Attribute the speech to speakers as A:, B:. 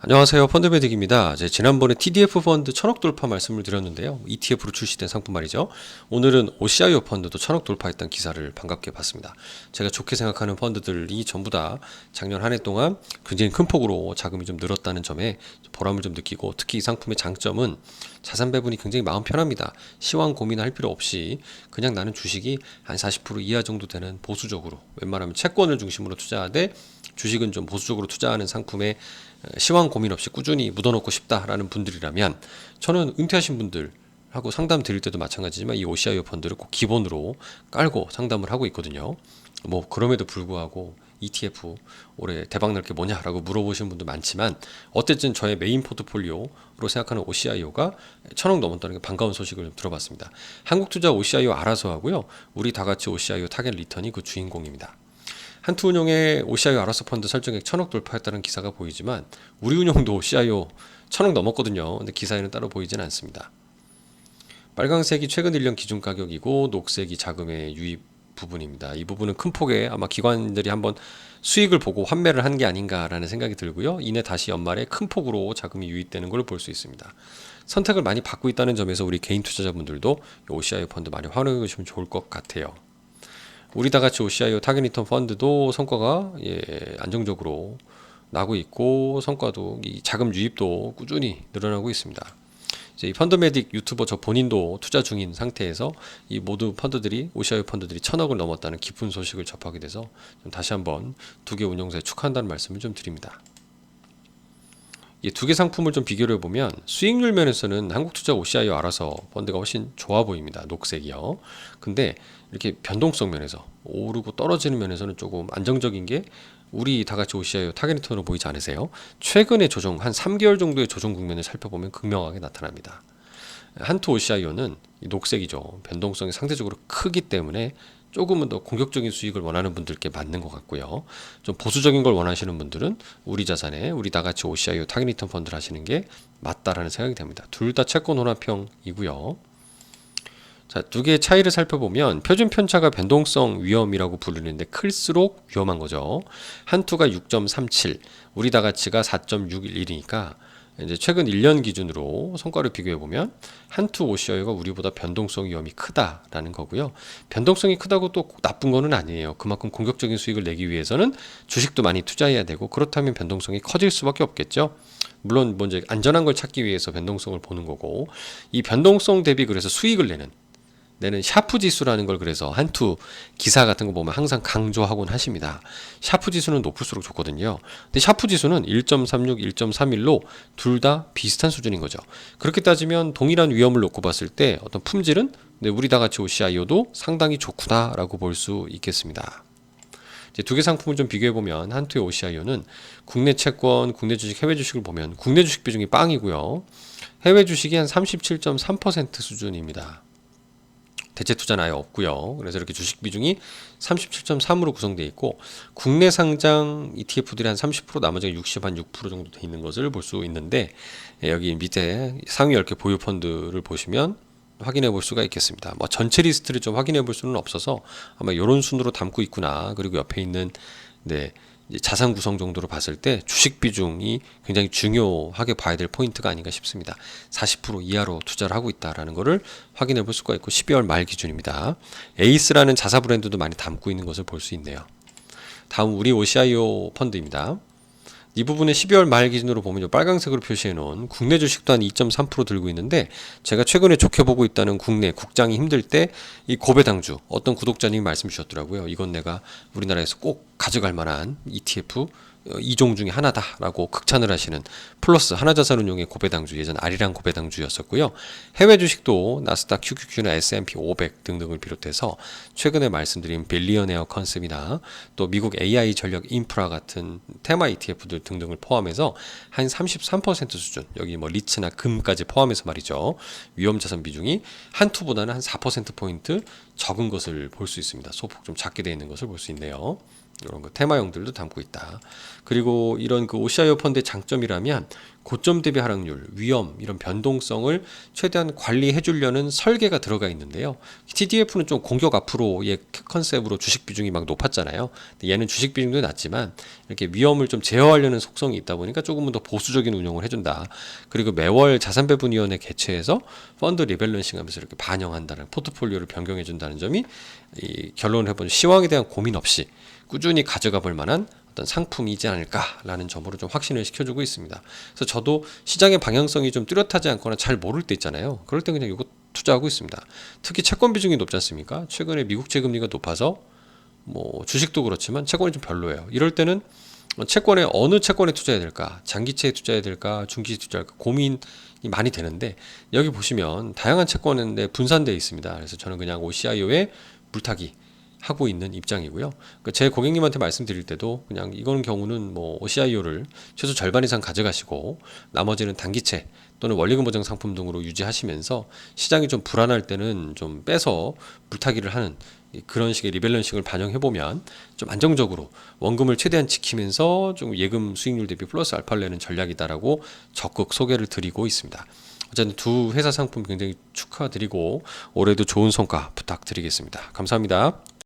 A: 안녕하세요. 펀드메딕입니다. 지난번에 TDF 펀드 1000억 돌파 말씀을 드렸는데요. ETF로 출시된 상품 말이죠. 오늘은 OCIO 펀드도 1000억 돌파했던 기사를 반갑게 봤습니다. 제가 좋게 생각하는 펀드들이 전부 다 작년 한 해 동안 굉장히 큰 폭으로 자금이 좀 늘었다는 점에 보람을 좀 느끼고, 특히 이 상품의 장점은 자산 배분이 굉장히 마음 편합니다. 시황 고민할 필요 없이 그냥 나는 주식이 한 40% 이하 정도 되는 보수적으로, 웬만하면 채권을 중심으로 투자하되 주식은 좀 보수적으로 투자하는 상품에 시황 고민 없이 꾸준히 묻어놓고 싶다라는 분들이라면, 저는 은퇴하신 분들하고 상담 드릴 때도 마찬가지지만 이 OCIO 펀드를 꼭 기본으로 깔고 상담을 하고 있거든요. 뭐 그럼에도 불구하고 ETF 올해 대박 날 게 뭐냐라고 물어보시는 분도 많지만, 어쨌든 저의 메인 포트폴리오로 생각하는 OCIO가 1000억 넘었다는 게 반가운 소식을 좀 들어봤습니다. 한국투자 OCIO 알아서 하고요, 우리 다같이 OCIO 타겟 리턴이 그 주인공입니다. 한투운용의 OCIO 알아서 펀드 설정액 1000억 돌파했다는 기사가 보이지만, 우리 운용도 OCIO 1000억 넘었거든요. 근데 기사에는 따로 보이진 않습니다. 빨강색이 최근 1년 기준 가격이고, 녹색이 자금의 유입 부분입니다. 이 부분은 큰 폭의 아마 기관들이 한번 수익을 보고 환매를 한 게 아닌가라는 생각이 들고요. 이내 다시 연말에 큰 폭으로 자금이 유입되는 걸 볼 수 있습니다. 선택을 많이 받고 있다는 점에서 우리 개인 투자자분들도 OCIO 펀드 많이 활용해 주시면 좋을 것 같아요. 우리 다같이 OCIO 타겟 리턴 펀드도 성과가 안정적으로 나고 있고, 성과도 이 자금 유입도 꾸준히 늘어나고 있습니다. 이제 이 펀드메딕 유튜버 저 본인도 투자 중인 상태에서 이 모두 펀드들이, OCIO 펀드들이 1000억을 넘었다는 기쁜 소식을 접하게 돼서 좀 다시 한번 두 개 운용사에 축하한다는 말씀을 좀 드립니다. 이 두 개 상품을 좀 비교를 해보면 수익률 면에서는 한국투자 OCIO 알아서 펀드가 훨씬 좋아 보입니다. 녹색이요. 근데 이렇게 변동성 면에서 오르고 떨어지는 면에서는 조금 안정적인 게 우리 다같이 OCIO 타겟 리턴으로 보이지 않으세요? 최근의 조정, 한 3개월 정도의 조정 국면을 살펴보면 극명하게 나타납니다. 한투 OCIO는 녹색이죠. 변동성이 상대적으로 크기 때문에 조금은 더 공격적인 수익을 원하는 분들께 맞는 것 같고요. 좀 보수적인 걸 원하시는 분들은 우리 자산에 우리 다같이 OCIO 타겟 리턴 펀드를 하시는 게 맞다라는 생각이 됩니다. 둘 다 채권 혼합형이고요. 자, 두 개의 차이를 살펴보면 표준 편차가 변동성 위험이라고 부르는데 클수록 위험한 거죠. 한투가 6.37, 우리 다가치가 4.611이니까 이제 최근 1년 기준으로 성과를 비교해 보면 한투 OCIO가 우리보다 변동성 위험이 크다라는 거고요. 변동성이 크다고 또 나쁜 거는 아니에요. 그만큼 공격적인 수익을 내기 위해서는 주식도 많이 투자해야 되고, 그렇다면 변동성이 커질 수밖에 없겠죠. 물론 먼저 안전한 걸 찾기 위해서 변동성을 보는 거고, 이 변동성 대비 그래서 수익을 내는 샤프 지수라는 걸, 그래서 한투 기사 같은 거 보면 항상 강조하곤 하십니다. 샤프 지수는 높을수록 좋거든요. 근데 샤프 지수는 1.36, 1.31로 둘 다 비슷한 수준인 거죠. 그렇게 따지면 동일한 위험을 놓고 봤을 때 어떤 품질은 우리 다같이 OCIO도 상당히 좋구나라고 볼 수 있겠습니다. 이제 두 개 상품을 좀 비교해 보면 한투의 OCIO는 국내 채권, 국내 주식, 해외 주식을 보면 국내 주식 비중이 빵이고요. 해외 주식이 한 37.3% 수준입니다. 대체 투자는 아예 없고요. 그래서 이렇게 주식 비중이 37.3으로 구성되어 있고, 국내 상장 ETF들이 한 30%, 나머지가 60, 한 6% 정도 돼 있는 것을 볼 수 있는데, 여기 밑에 상위 10개 보유 펀드를 보시면 확인해 볼 수가 있겠습니다. 뭐 전체 리스트를 좀 확인해 볼 수는 없어서 아마 이런 순으로 담고 있구나. 그리고 옆에 있는 자산 구성 정도로 봤을 때 주식 비중이 굉장히 중요하게 봐야 될 포인트가 아닌가 싶습니다. 40% 이하로 투자를 하고 있다는 것을 확인해 볼 수가 있고, 12월 말 기준입니다. 에이스라는 자사 브랜드도 많이 담고 있는 것을 볼 수 있네요. 다음 우리 OCIO 펀드입니다. 이 부분에 12월 말 기준으로 보면 빨강색으로 표시해 놓은 국내 주식도 한 2.3% 들고 있는데, 제가 최근에 좋게 보고 있다는 국내 국장이 힘들 때 이 고배당주, 어떤 구독자님이 말씀 주셨더라고요. 이건 내가 우리나라에서 꼭 가져갈 만한 ETF 2종 중에 하나다라고 극찬을 하시는 플러스 하나자산운용의 고배당주, 예전 아리랑 고배당주였었고요. 해외 주식도 나스닥 QQQ나 S&P 500 등등을 비롯해서 최근에 말씀드린 빌리어네어 컨셉이나 또 미국 AI 전력 인프라 같은 테마 ETF들 등등을 포함해서 한 33% 수준, 여기 뭐 리츠나 금까지 포함해서 말이죠, 위험자산 비중이 한투보다는 한 4%포인트 적은 것을 볼 수 있습니다. 소폭 좀 작게 되어 있는 것을 볼 수 있네요. 이런 거 테마형들도 담고 있다. 그리고 이런 그 OCIO 펀드의 장점이라면 고점 대비 하락률, 위험 이런 변동성을 최대한 관리해 주려는 설계가 들어가 있는데요. TDF는 좀 공격 앞으로의 컨셉으로 주식 비중이 막 높았잖아요. 근데 얘는 주식 비중도 낮지만 이렇게 위험을 좀 제어하려는 속성이 있다 보니까 조금은 더 보수적인 운용을 해준다. 그리고 매월 자산배분위원회 개최해서 펀드 리밸런싱하면서 이렇게 반영한다는 포트폴리오를 변경해준다는 점이 이 결론을 해본 시황에 대한 고민 없이 꾸준히 가져가 볼 만한 어떤 상품이지 않을까라는 점으로 좀 확신을 시켜주고 있습니다. 그래서 저도 시장의 방향성이 좀 뚜렷하지 않거나 잘 모를 때 있잖아요. 그럴 때 그냥 이거 투자하고 있습니다. 특히 채권 비중이 높지 않습니까? 최근에 미국채 금리가 높아서 뭐 주식도 그렇지만 채권이 좀 별로예요. 이럴 때는 채권에 어느 채권에 투자해야 될까? 장기채에 투자해야 될까? 중기채에 투자해야 될까? 고민이 많이 되는데 여기 보시면 다양한 채권에 분산되어 있습니다. 그래서 저는 그냥 OCIO에 물타기 하고 있는 입장이고요. 그러니까 제 고객님한테 말씀드릴 때도 그냥 이건 경우는 뭐 OCIO를 최소 절반 이상 가져가시고 나머지는 단기채 또는 원리금 보장 상품 등으로 유지하시면서 시장이 좀 불안할 때는 좀 빼서 물타기를 하는 그런 식의 리밸런싱을 반영해보면 좀 안정적으로 원금을 최대한 지키면서 좀 예금 수익률 대비 플러스 알파를 내는 전략이다라고 적극 소개를 드리고 있습니다. 어쨌든 두 회사 상품 굉장히 축하드리고 올해도 좋은 성과 부탁드리겠습니다. 감사합니다.